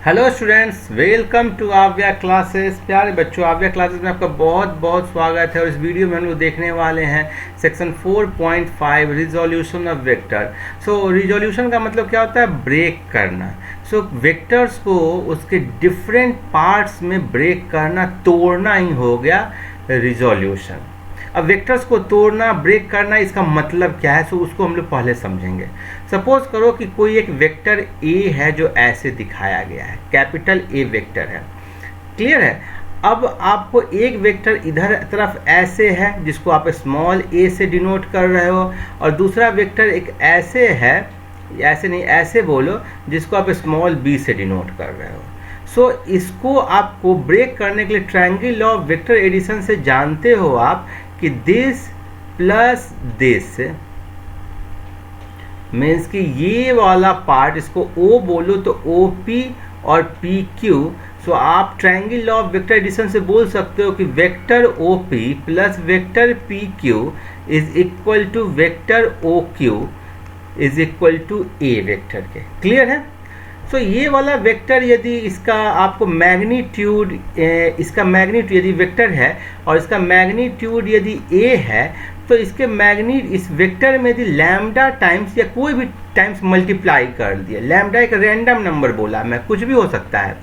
Hello students, welcome to आव्या classes. प्यारे बच्चों, आव्या क्लासेस में आपका बहुत बहुत स्वागत है। और इस वीडियो में हम लोग देखने वाले हैं section 4.5 resolution of vector. So resolution का मतलब क्या होता है? ब्रेक करना। सो वेक्टर्स को उसके डिफरेंट पार्ट्स में ब्रेक करना, तोड़ना ही हो गया रिजोल्यूशन। अब वेक्टर्स को तोड़ना, ब्रेक करना, इसका मतलब क्या है? सो उसको हम लोग पहले समझेंगे। सपोज करो कि कोई एक वेक्टर ए है जो ऐसे दिखाया गया है, कैपिटल ए वेक्टर है। क्लियर है? अब आपको एक वेक्टर इधर तरफ ऐसे है जिसको आप स्मॉल ए से डिनोट कर रहे हो, और दूसरा वेक्टर एक ऐसे है, ऐसे नहीं ऐसे बोलो, जिसको आप स्मॉल बी से डिनोट कर रहे हो। सो इसको आपको ब्रेक करने के लिए triangle law of vector addition से जानते हो आप कि दिस प्लस दिस मीन्स कि ये वाला पार्ट, इसको O बोलो तो OP और PQ। सो आप triangle law of vector addition से बोल सकते हो कि vector OP plus vector PQ is equal to vector OQ is equal to A vector के। क्लियर है? सो ये वाला वेक्टर यदि इसका आपको मैग्नीट्यूड, इसका मैग्नीट्यूड यदि वेक्टर है और इसका मैग्नीट्यूड यदि A है, तो इसके इस वेक्टर में यदि लैम्डा टाइम्स या कोई भी टाइम्स मल्टीप्लाई कर दिया, लैम्डा एक रैंडम नंबर बोला मैं, कुछ भी हो सकता है।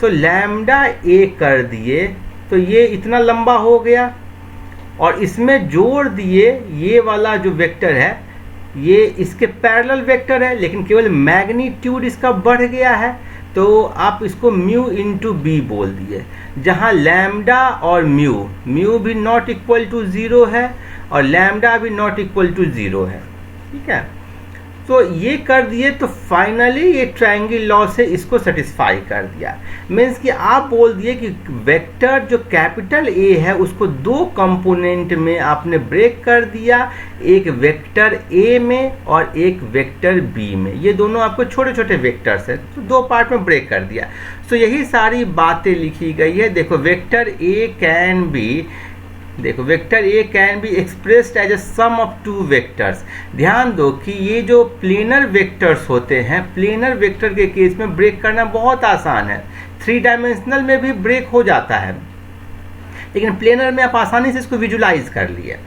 सो लैम्डा A कर दिए तो ये इतना लंबा हो गया, और इसमें जोड़ दिए ये वाला जो वेक्टर है, ये इसके पैरेलल वेक्टर है, लेकिन केवल मैग्नीट्यूड इसका बढ़ गया है, तो आप इसको म्यू इंटू बी बोल दिए, जहां लैम्डा और म्यू भी नॉट इक्वल टू 0 है और लैम्डा भी नॉट इक्वल टू 0 है। ठीक है? तो ये कर दिए, तो फाइनली ये ट्रायंगल लॉ से इसको सेटिस्फाई कर दिया। मीन्स कि आप बोल दिए कि वेक्टर जो कैपिटल ए है उसको दो कंपोनेंट में आपने ब्रेक कर दिया, एक वेक्टर ए में और एक वेक्टर बी में। ये दोनों आपको छोटे छोटे वेक्टर्स हैं, तो दो पार्ट में ब्रेक कर दिया। तो यही सारी बातें लिखी गई है। देखो, vector a can be expressed as a sum of two vectors. ध्यान दो कि ये जो प्लेनर वेक्टर्स होते हैं, प्लेनर वेक्टर के केस में ब्रेक करना बहुत आसान है। 3 डायमेंशनल में भी ब्रेक हो जाता है, लेकिन प्लेनर में आप आसानी से इसको विजुलाइज कर लिए।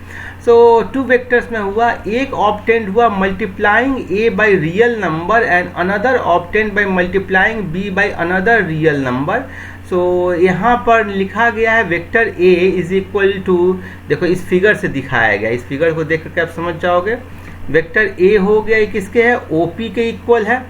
सो 2 वेक्टर्स में हुआ, एक ऑब्टेंड हुआ multiplying a by real number and another obtained by multiplying b by another real number. So यहाँ पर लिखा गया है vector a is equal to, देखो इस फिगर से दिखाया गया, इस फिगर को देख करके आप समझ जाओगे। वेक्टर ए हो गया, किसके है? OP के इक्वल है,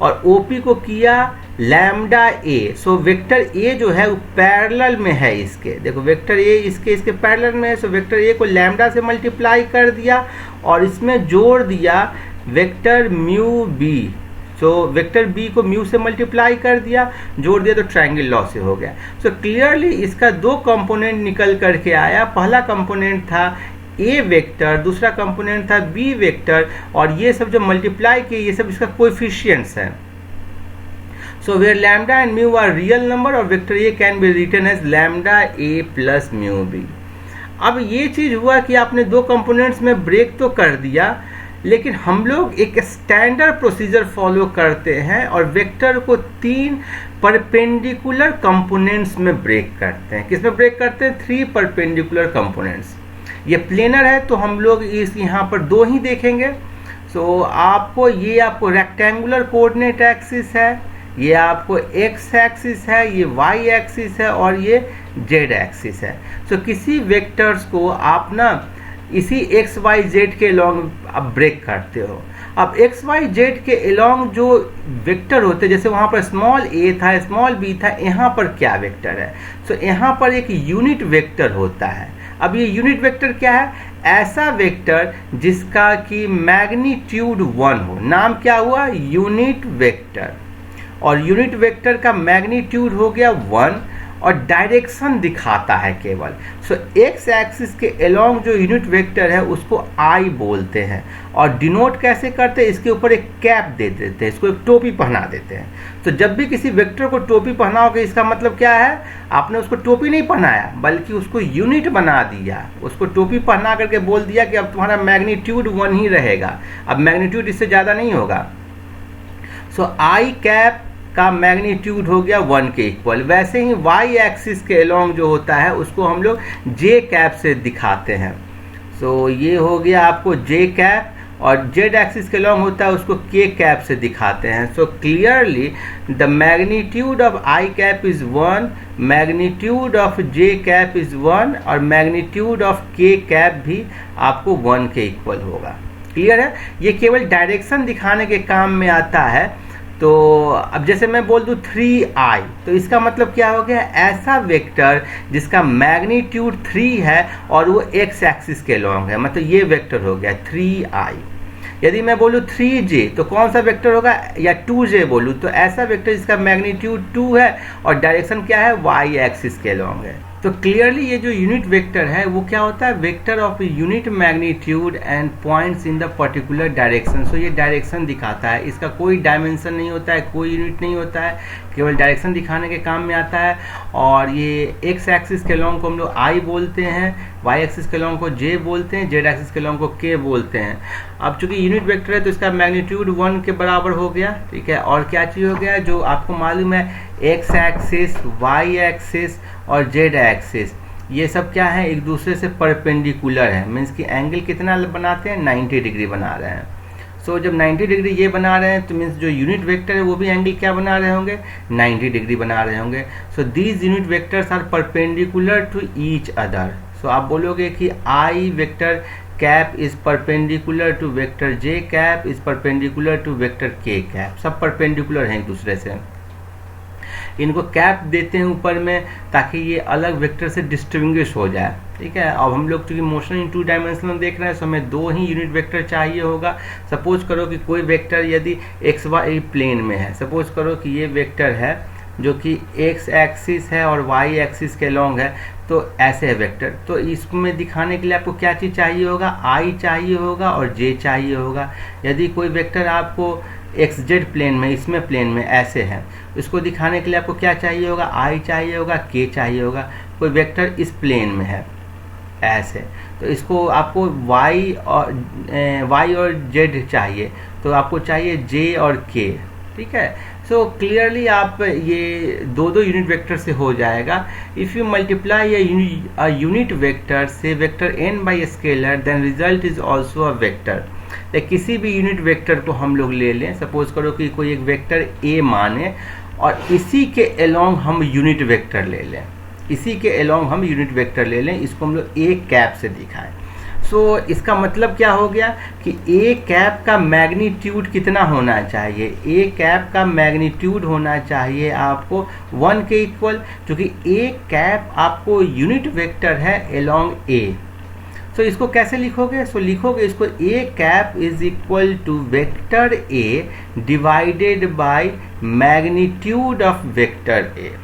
और OP को किया lambda A. So vector A जो है वो पैरेलल में है इसके। देखो वेक्टर ए इसके पैरेलल में है। सो वेक्टर ए को लैम्डा से मल्टीप्लाई कर दिया और इसमें जोड़ दिया vector mu b. So vector b को म्यू से मल्टीप्लाई कर दिया, जोड़ दिया, तो ट्रायंगल लॉ से हो गया। सो क्लियरली इसका दो कंपोनेंट निकल करके आया। पहला कंपोनेंट था ए वेक्टर, दूसरा कंपोनेंट था बी वेक्टर, और ये सब जो मल्टीप्लाई किए ये सब इसका कोएफिशिएंट्स हैं। So where lambda and mu are real number और vector a can be written as lambda a plus mu b. अब ये चीज हुआ कि आपने दो कंपोनेंट्स में ब्रेक तो कर दिया, लेकिन हम लोग एक स्टैंडर्ड प्रोसीजर फॉलो करते हैं और वेक्टर को 3 परपेंडिकुलर कंपोनेंट्स में ब्रेक करते हैं। किसमें ब्रेक करते हैं? 3 परपेंडिकुलर कंपोनेंट्स। ये प्लेनर है तो हम लोग इस यहाँ पर 2 ही देखेंगे। सो आपको रेक्टेंगुलर कोऑर्डिनेट एक्सिस है, ये आपको एक्स एक्सिस है, ये वाई एक्सिस है, और ये जेड एक्सिस है। सो किसी वेक्टर्स को आप ना इसी एक्स वाई जेड के अलॉन्ग आप ब्रेक करते हो। अब एक्स वाई जेड के अलॉन्ग जो वेक्टर होते हैं, जैसे वहाँ पर स्मॉल ए था, स्मॉल बी था, यहाँ पर क्या वेक्टर है? सो यहाँ पर एक यूनिट वेक्टर होता है। अब ये यूनिट वेक्टर क्या है? ऐसा वेक्टर जिसका कि मैग्नीट्यूड 1 हो। नाम क्या हुआ? Unit vector. और यूनिट वेक्टर का मैग्नीट्यूड हो गया 1 और डायरेक्शन दिखाता है केवल। सो एक्स एक्सिस के अलोंग जो यूनिट वेक्टर है उसको आई बोलते हैं, और डिनोट कैसे करते हैं? इसके ऊपर एक कैप दे देते हैं, इसको एक टोपी पहना देते हैं। तो जब भी किसी वेक्टर को टोपी पहनाओगे, इसका मतलब क्या है? आपने उसको टोपी नहीं पहनाया, बल्कि उसको यूनिट बना दिया। उसको टोपी पहना करके बोल दिया कि अब तुम्हारा मैग्नीट्यूड 1 ही रहेगा, अब मैग्नीट्यूड इससे ज़्यादा नहीं होगा। सो आई कैप का मैग्नीट्यूड हो गया 1 के इक्वल। वैसे ही वाई एक्सिस के अलोंग जो होता है उसको हम लोग जे कैप से दिखाते हैं। सो ये हो गया आपको जे कैप, और जेड एक्सिस के लॉन्ग होता है उसको के कैप से दिखाते हैं। So clearly the magnitude of I cap is 1, magnitude of J cap is 1, और मैग्नीट्यूड ऑफ के कैप भी आपको 1 के इक्वल होगा। क्लियर है? ये केवल डायरेक्शन दिखाने के काम में आता है। तो अब जैसे मैं बोल दूँ 3i, तो इसका मतलब क्या हो गया, ऐसा वेक्टर जिसका मैग्नीट्यूड 3 है और वो एक्स एक्सिस के लॉन्ग है, मतलब ये वेक्टर हो गया 3i। यदि मैं बोलूँ 3j तो कौन सा वेक्टर होगा, या 2j बोलूँ तो ऐसा वेक्टर जिसका मैग्नीट्यूड 2 है और डायरेक्शन क्या है, वाई एक्सिस के लॉन्ग है। तो क्लियरली ये जो यूनिट वेक्टर है वो क्या होता है, vector of unit magnitude and points in the particular direction. So ये डायरेक्शन दिखाता है, इसका कोई डायमेंशन नहीं होता है, कोई यूनिट नहीं होता है, केवल डायरेक्शन दिखाने के काम में आता है। और ये एक्स एक्सिस के लॉन्ग को हम लोग आई बोलते हैं, वाई एक्सिस के लॉन्ग को जे बोलते हैं, जेड एक्सिस के लॉन्ग को के बोलते हैं। अब चूंकि यूनिट वेक्टर है तो इसका मैग्नीट्यूड 1 के बराबर हो गया, ठीक है। और क्या चीज़ हो गया, जो आपको मालूम है एक्स एक्सिस, वाई एक्सिस और जेड एक्सिस, ये सब क्या है, एक दूसरे से परपेंडिकुलर है। मीन्स कि एंगल कितना बनाते हैं, 90 डिग्री बना रहे हैं। सो जब 90 डिग्री ये बना रहे हैं तो मीन्स जो यूनिट वेक्टर है वो भी एंगल क्या बना रहे होंगे, 90 डिग्री बना रहे होंगे। So these unit vectors are perpendicular to each other. So आप बोलोगे कि i vector cap is perpendicular to vector j cap is perpendicular to vector k cap, सब परपेंडिकुलर हैं एक दूसरे से। इनको कैप देते हैं ऊपर में ताकि ये अलग वेक्टर से डिस्टिंग्विश हो जाए, ठीक है। अब हम लोग चूंकि मोशन इन 2 डायमेंशनल देख रहे हैं तो हमें 2 ही यूनिट वेक्टर चाहिए होगा। सपोज करो कि कोई वेक्टर यदि एक्स वाई प्लेन में है, सपोज करो कि ये वेक्टर है जो कि एक्स एक्सिस है और वाई एक्सिस के लॉन्ग है, तो ऐसे है वेक्टर। तो इसमें दिखाने के लिए आपको क्या चीज़ चाहिए होगा, आई चाहिए होगा और जे चाहिए होगा। यदि कोई वेक्टर आपको एक्स जेड प्लेन में, इसमें प्लेन में ऐसे है, इसको दिखाने के लिए आपको क्या चाहिए होगा, आई चाहिए होगा, के चाहिए होगा। कोई वेक्टर इस प्लेन में है ऐसे, तो इसको आपको वाई और जेड चाहिए, तो आपको चाहिए जे और के, ठीक है। सो क्लियरली आप ये दो यूनिट वेक्टर से हो जाएगा। If you multiply a unit vector से vector n by scalar then result is also a vector. किसी भी यूनिट वेक्टर को हम लोग ले लें, सपोज करो कि कोई एक वेक्टर a माने और इसी के अलोंग हम यूनिट वेक्टर ले लें, इसी के अलोंग हम यूनिट वेक्टर ले लें, इसको हम लोग a कैप से दिखाएं। सो इसका मतलब क्या हो गया कि a कैप का मैग्नीट्यूड कितना होना चाहिए, a कैप का मैग्नीट्यूड होना चाहिए आपको 1 के इक्वल, क्योंकि a कैप आपको यूनिट वेक्टर है अलोंग a। सो इसको कैसे लिखोगे, सो लिखोगे इसको a cap is equal to vector a divided by magnitude of vector a।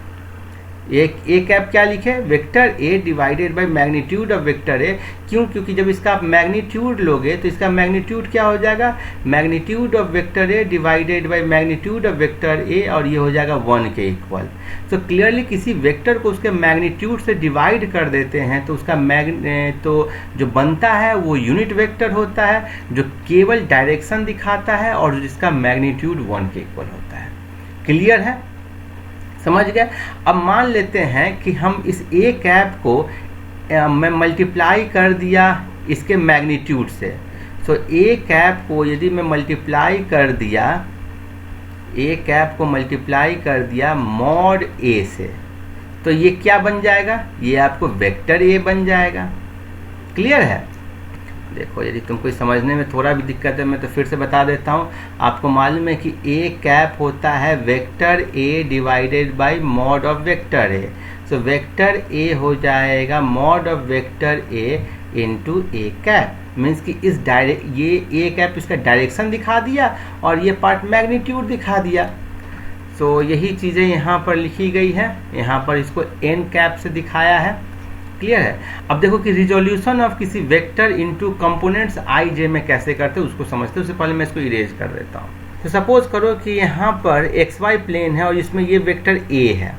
एक ए कैप क्या लिखे, vector a divided by magnitude of vector a. क्यों, क्योंकि जब इसका आप मैग्नीट्यूड लोगे तो इसका मैग्नीट्यूड क्या हो जाएगा, magnitude of vector a divided by magnitude of vector ए, और ये हो जाएगा 1 के इक्वल। तो क्लियरली किसी वेक्टर को उसके मैग्नीट्यूड से डिवाइड कर देते हैं तो उसका तो जो बनता है वो यूनिट वेक्टर होता है, जो केवल डायरेक्शन दिखाता है और जिसका मैग्नीट्यूड 1 के इक्वल होता है। क्लियर है, समझ गए। अब मान लेते हैं कि हम इस ए कैप को मैं मल्टीप्लाई कर दिया इसके मैग्नीट्यूड से। सो ए कैप को यदि मैं मल्टीप्लाई कर दिया, ए कैप को मल्टीप्लाई कर दिया मॉड ए से, तो ये क्या बन जाएगा, ये आपको वेक्टर ए बन जाएगा। क्लियर है। देखो यदि तुमको समझने में थोड़ा भी दिक्कत है मैं तो फिर से बता देता हूँ। आपको मालूम है कि ए कैप होता है vector a divided bye mod of vector A. So vector A हो जाएगा mod of vector A into A cap. Means कि इस ये ए कैप इसका डायरेक्शन दिखा दिया और ये पार्ट मैग्नीट्यूड दिखा दिया। सो यही चीज़ें यहाँ पर लिखी गई है, यहाँ पर इसको एन कैप से दिखाया है। क्लियर है। अब देखो कि रिजोल्यूशन ऑफ किसी वेक्टर इनटू कंपोनेंट्स आई जे में कैसे करते हैं उसको समझते हैं। उससे पहले मैं इसको इरेज कर देता हूँ। तो सपोज करो कि यहाँ पर एक्स वाई प्लेन है और इसमें ये वेक्टर ए है।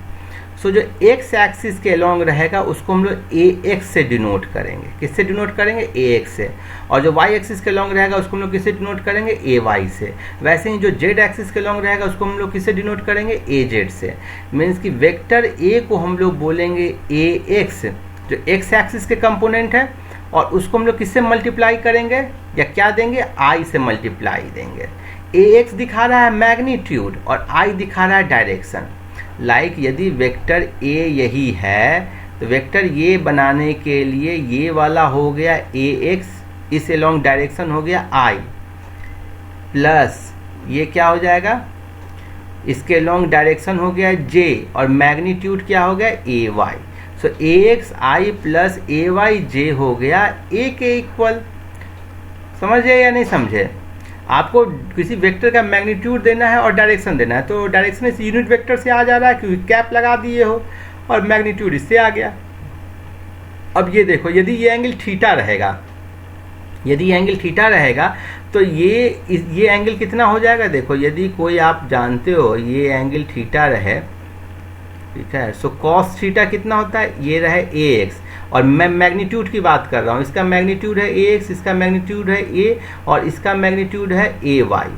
सो जो एक्स एक्सिस के अलॉन्ग रहेगा उसको हम लोग ए एक्स से डिनोट करेंगे। किससे डिनोट करेंगे? ए एक्स से। और जो वाई एक्सिस के अलॉन्ग रहेगा उसको हम लोग किससे डिनोट करेंगे? ए वाई से। वैसे ही जो जेड एक्सिस के अलॉन्ग रहेगा उसको हम लोग किससे डिनोट करेंगे? ए जेड से। मीन्स कि वेक्टर ए को हम लोग बोलेंगे ए एक्स, जो एक्स एक्सिस के कंपोनेंट है, और उसको हम लोग किससे मल्टीप्लाई करेंगे या क्या देंगे? आई से मल्टीप्लाई देंगे। ए एक्स दिखा रहा है मैग्नीट्यूड और आई दिखा रहा है डायरेक्शन। लाइक यदि वेक्टर ए यही है तो वेक्टर ये बनाने के लिए ये वाला हो गया ए एक्स, इस अलॉन्ग डायरेक्शन हो गया आई, प्लस ये क्या हो जाएगा? इसके अलॉन्ग डायरेक्शन हो गया जे, और मैग्नीट्यूड क्या हो गया? A Y. So A x I plus a Y जे हो गया ए के इक्वल। समझे या नहीं समझे? आपको किसी वेक्टर का मैग्नीट्यूड देना है और डायरेक्शन देना है, तो डायरेक्शन इस यूनिट वेक्टर से आ जा रहा है क्योंकि कैप लगा दिए हो, और मैग्नीट्यूड इससे आ गया। अब ये देखो, यदि ये एंगल थीटा रहेगा, यदि ये एंगल थीटा रहेगा तो ये एंगल कितना हो जाएगा? देखो, यदि कोई आप जानते हो ये एंगल थीटा रहे, ठीक है, सो कॉस थीटा कितना होता है? ये रहे ए एक्स, और मैं मैग्नीट्यूड की बात कर रहा हूँ। इसका मैग्नीट्यूड है ए एक्स, इसका मैग्नीट्यूड है ए, और इसका मैग्नीट्यूड है ए वाई।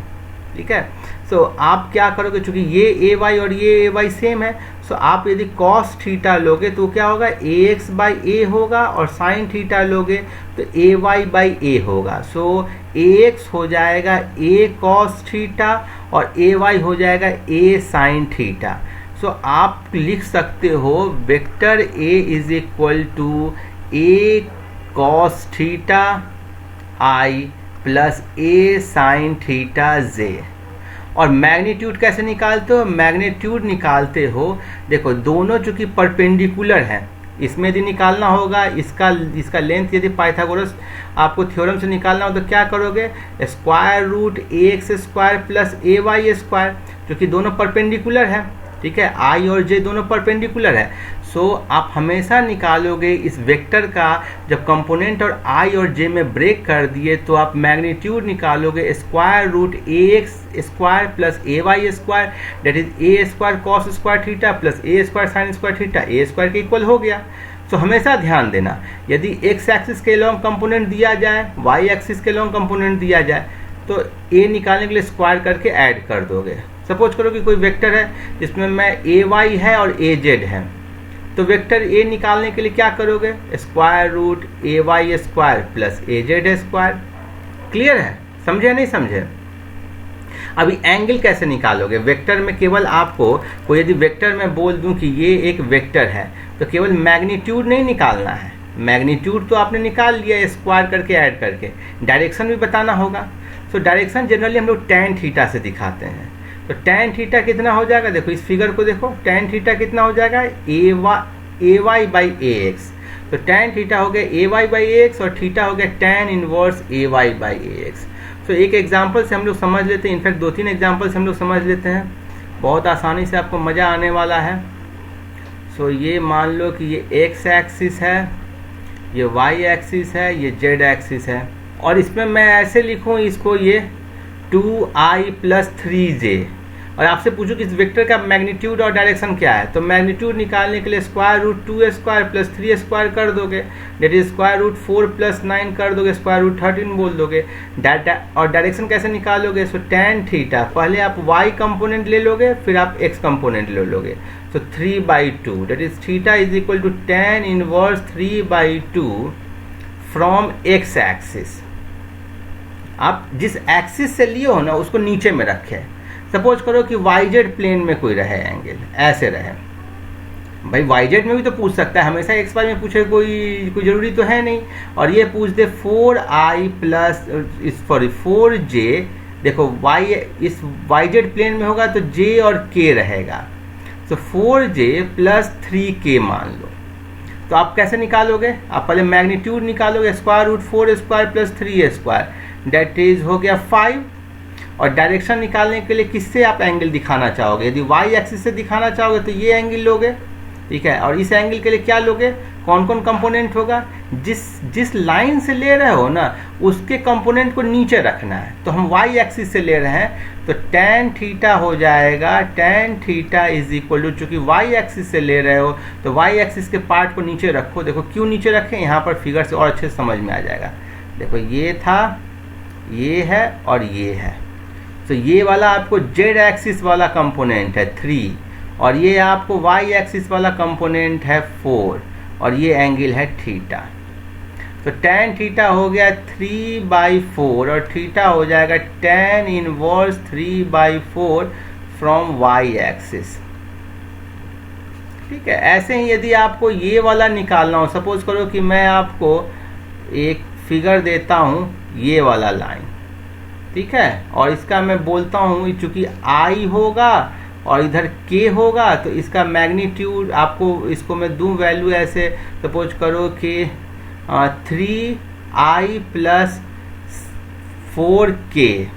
ठीक है, सो आप क्या करोगे? चूंकि ये ए वाई और ये ए वाई सेम है, सो आप यदि कॉस थीटा लोगे तो क्या होगा? ए एक्स बाई ए होगा, और साइन थीटा लोगे तो ए वाई बाई ए होगा। सो ए एक्स हो जाएगा ए कॉस थीटा और ए वाई हो जाएगा ए साइन थीटा। सो आप लिख सकते हो vector a is equal to a cos theta i plus a sine theta j. और मैग्नीट्यूड कैसे निकालते हो? मैग्नीट्यूड निकालते हो, देखो दोनों चूंकि परपेंडिकुलर हैं, इसमें यदि निकालना होगा इसका लेंथ, यदि पाइथागोरस आपको थ्योरम से निकालना हो तो क्या करोगे? Square root a x square plus a y square, क्योंकि दोनों परपेंडिकुलर है। ठीक है, आई और जे दोनों परपेंडिकुलर है। सो आप हमेशा निकालोगे इस वेक्टर का, जब कंपोनेंट और आई और जे में ब्रेक कर दिए तो आप मैग्नीट्यूड निकालोगे square root a x square plus a y square, that is a square cos square theta plus a square sine square theta, a square के इक्वल हो गया। तो हमेशा ध्यान देना, यदि एक्स एक्सिस के लॉन्ग कंपोनेंट दिया जाए, वाई एक्सिस के लॉन्ग कंपोनेंट दिया जाए, तो ए निकालने के लिए स्क्वायर करके ऐड कर दोगे। सपोज करो कि कोई वेक्टर है जिसमें मैं ए वाई है और ए जेड है, तो वेक्टर ए निकालने के लिए क्या करोगे? स्क्वायर रूट ए वाई स्क्वायर प्लस ए जेड स्क्वायर। क्लियर है? समझे नहीं समझे? अभी एंगल कैसे निकालोगे? वेक्टर में केवल आपको कोई यदि वेक्टर में बोल दूं कि ये एक वेक्टर है तो केवल मैग्नीट्यूड नहीं निकालना है, मैग्नीट्यूड तो आपने निकाल लिया स्क्वायर करके ऐड करके, डायरेक्शन भी बताना होगा। सो डायरेक्शन जनरली हम लोग टैन थीटा से दिखाते हैं। तो टैन थीटा कितना हो जाएगा? देखो इस फिगर को देखो, टैन थीटा कितना हो जाएगा? A y by a x. तो टैन थीटा हो गया a y by a x और थीटा हो गया tan inverse a y by a x. तो एक एग्जाम्पल से हम लोग समझ लेते हैं, इनफैक्ट 2-3 एग्जाम्पल से हम लोग समझ लेते हैं, बहुत आसानी से आपको मज़ा आने वाला है। सो ये मान लो कि ये एक्स एक्सिस है, ये वाई एक्सिस है, ये जेड एक्सिस है, और इसमें मैं ऐसे लिखूँ इसको, ये 2i प्लस 3j, और आपसे पूछूं कि इस वेक्टर का मैग्नीट्यूड और डायरेक्शन क्या है, तो मैग्नीट्यूड निकालने के लिए square root 2 square plus 3 square कर दोगे, that is square root 4 plus 9 कर दोगे, स्क्वायर रूट 13 बोल दोगे। और डायरेक्शन कैसे निकालोगे? सो टैन थीटा, पहले आप y कंपोनेंट ले लोगे फिर आप x कंपोनेंट ले लोगे। So 3/2 that is theta is equal to tan inverse 3/2 from x axis. आप जिस एक्सिस से लिए हो ना उसको नीचे में रखे। सपोज करो कि YZ प्लेन में कोई रहे एंगल, ऐसे रहे, भाई YZ में भी तो पूछ सकता है, हमेशा XY में पूछे कोई जरूरी तो है नहीं। और ये पूछ दे 4i प्लस 4j, देखो y इस YZ प्लेन में होगा तो j और k रहेगा, तो 4j प्लस 3k मान लो। तो आप कैसे निकालोगे? आप पहले मैग्नीट्यूड निकालोगे, square root 4 square plus 3 square, that is हो गया 5। और डायरेक्शन निकालने के लिए किससे आप एंगल दिखाना चाहोगे? यदि y एक्सिस से दिखाना चाहोगे तो ये एंगल लोगे, ठीक है, और इस एंगल के लिए क्या लोगे? कौन कौन कंपोनेंट होगा, जिस लाइन से ले रहे हो ना उसके कंपोनेंट को नीचे रखना है। तो हम y एक्सिस से ले रहे हैं तो tan थीटा हो जाएगा, tan theta is equal to, चूंकि y एक्सिस से ले रहे हो तो y एक्सिस के पार्ट को नीचे रखो। देखो क्यों नीचे रखें, यहाँ पर फिगर से और अच्छे से समझ में आ जाएगा। देखो ये था, ये है और ये है। तो ये वाला आपको z एक्सिस वाला कंपोनेंट है 3, और ये आपको y एक्सिस वाला कंपोनेंट है 4, और ये एंगल है थीटा। तो tan थीटा हो गया 3/4 और थीटा हो जाएगा tan inverse 3/4 from y axis. ठीक है, ऐसे ही यदि आपको ये वाला निकालना हो, सपोज करो कि मैं आपको एक फिगर देता हूँ ये वाला लाइन, ठीक है, और इसका मैं बोलता हूँ चूंकि I होगा और इधर k होगा तो इसका मैग्नीट्यूड आपको, इसको मैं दूं वैल्यू ऐसे, सपोज करो कि 3i + 4k,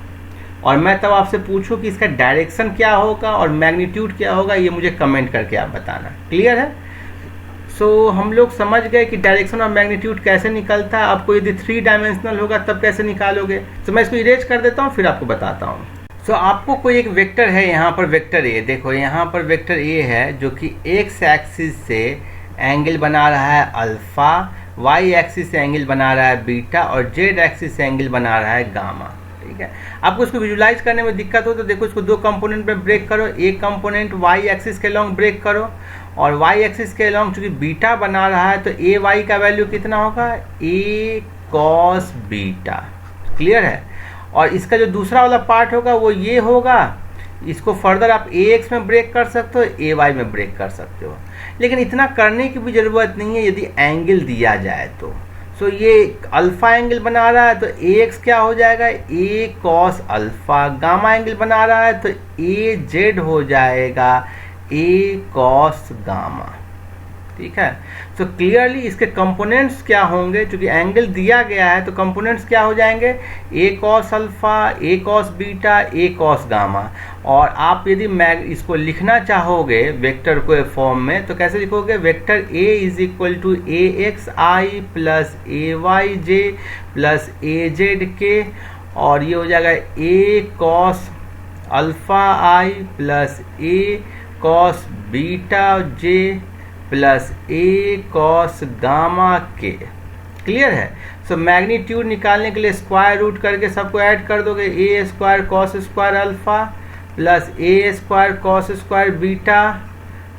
और मैं तब आपसे पूछूं कि इसका डायरेक्शन क्या होगा और मैग्नीट्यूड क्या होगा, ये मुझे कमेंट करके आप बताना। क्लियर है? सो हम लोग समझ गए कि डायरेक्शन और मैग्नीट्यूड कैसे निकलता है। आपको यदि 3 डायमेंशनल होगा तब कैसे निकालोगे, तो मैं इसको इरेज कर देता हूँ फिर आपको बताता हूँ। तो आपको कोई एक वेक्टर है, यहाँ पर वेक्टर ए, देखो यहाँ पर वेक्टर ए है जो कि x एक्सिस से एंगल बना रहा है अल्फा, y एक्सिस से एंगल बना रहा है बीटा, और z एक्सिस से एंगल बना रहा है गामा। ठीक है, आपको इसको विजुलाइज करने में दिक्कत हो तो देखो इसको 2 कंपोनेंट में ब्रेक करो। एक कंपोनेंट y एक्सिस के लॉन्ग ब्रेक करो, और y एक्सिस के लॉन्ग चूंकि बीटा बना रहा है तो ए वाई का वैल्यू कितना होगा, a cos बीटा। क्लियर है? और इसका जो दूसरा वाला पार्ट होगा वो ये होगा, इसको फर्दर आप ax में ब्रेक कर सकते हो, ay में ब्रेक कर सकते हो, लेकिन इतना करने की भी ज़रूरत नहीं है यदि एंगल दिया जाए तो। सो ये अल्फा एंगल बना रहा है तो ax क्या हो जाएगा, a cos alpha, gamma angle बना रहा है तो az हो जाएगा a cos गामा। ठीक है, तो क्लियरली इसके कंपोनेंट्स क्या होंगे, क्योंकि एंगल दिया गया है तो कंपोनेंट्स क्या हो जाएंगे, a cos alpha, a cos beta, a cos gamma. और आप यदि इसको लिखना चाहोगे वेक्टर को फॉर्म में तो कैसे लिखोगे, vector a is equal to axi plus ayj plus azk, और ये हो जाएगा a cos alpha i plus a cos beta j plus a cos gamma के। क्लियर है? सो मैग्नीट्यूड निकालने के लिए स्क्वायर रूट करके सबको ऐड कर दोगे, a square cos square alpha plus a square cos square beta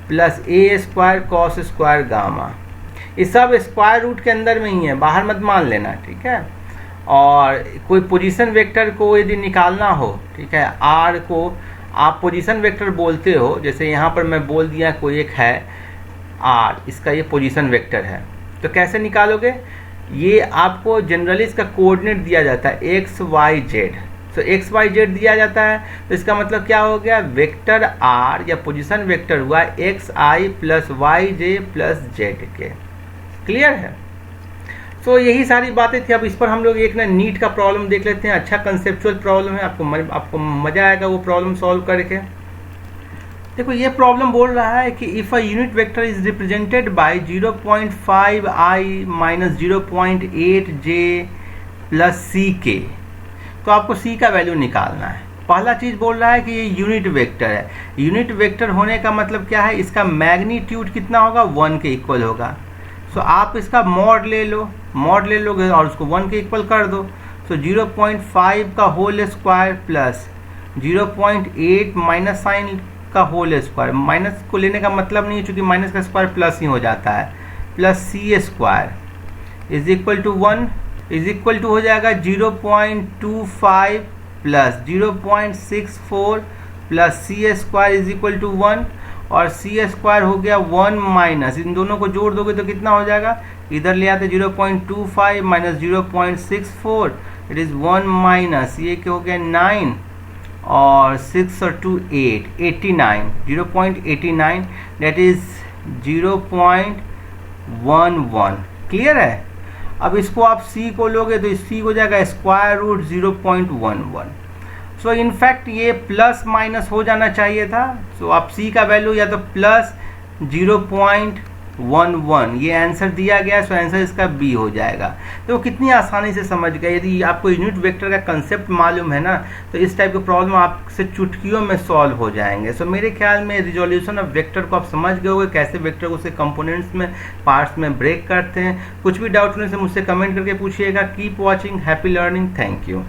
plus a square cos square gamma. ये सब स्क्वायर रूट के अंदर में ही है, बाहर मत मान लेना। ठीक है, और कोई पोजीशन वेक्टर को यदि निकालना हो, ठीक है, r को आप पोजीशन वेक्टर बोलते हो, जैसे यहाँ पर मैं बोल दिया कोई एक है r, इसका ये पोजीशन वेक्टर है, तो कैसे निकालोगे, ये आपको जनरली इसका कोऑर्डिनेट दिया जाता है x y z। तो x y z दिया जाता है तो इसका मतलब क्या हो गया, वेक्टर r या पोजीशन वेक्टर हुआ x i plus y j plus z के। क्लियर है? तो यही सारी बातें थी। अब इस पर हम लोग एक ना नीट का प्रॉब्लम देख लेते हैं। अच्छा कंसेप्चुअल प्रॉब्लम है, आपको मजा आएगा वो प्रॉब्लम सॉल्व करके। देखो ये प्रॉब्लम बोल रहा है कि if a unit vector is represented by 0.5i minus 0.8j plus ck, तो आपको c का वैल्यू निकालना है। पहला चीज बोल रहा है कि ये यूनिट वेक्टर है। यूनिट वेक्टर होने का मतलब क्या है, इसका मैग्नीट्यूड कितना होगा, 1 के इक्वल होगा। सो आप इसका मॉड ले लोगे और उसको 1 के इक्वल कर दो। सो 0.5 का whole square plus 0.8 minus sine का होल स्क्वायर, माइनस को लेने का मतलब नहीं है चूंकि माइनस का स्क्वायर प्लस ही हो जाता है, plus c square is equal to 1 is equal to हो जाएगा 0.25 plus 0.64 plus c square is equal to 1, और सी स्क्वायर हो गया 1 माइनस, इन दोनों को जोड़ दोगे तो कितना हो जाएगा, इधर ले आते 0.25 माइनस 0.64 इट इज़ 1 माइनस ये क्या हो गया 9 और 6 और 2 8 89 0.89 दैट इज 0.11। क्लियर है? अब इसको आप c को लोगे तो c हो जाएगा स्क्वायर रूट 0.11। सो इनफैक्ट ये प्लस माइनस हो जाना चाहिए था। सो आप c का वैल्यू या तो प्लस 0.11 1 1, ये आंसर दिया गया, सो आंसर इसका बी हो जाएगा। तो कितनी आसानी से समझ गए। यदि आपको यूनिट वेक्टर का कंसेप्ट मालूम है ना, तो इस टाइप के प्रॉब्लम आपसे चुटकियों में सॉल्व हो जाएंगे। सो मेरे ख्याल में रिजोल्यूशन ऑफ वेक्टर को आप समझ गए होंगे, कैसे वेक्टर को उसके कंपोनेंट्स में, पार्ट्स में ब्रेक करते हैं। कुछ भी डाउट होने से मुझसे कमेंट करके पूछिएगा। Keep watching, happy learning, thank you.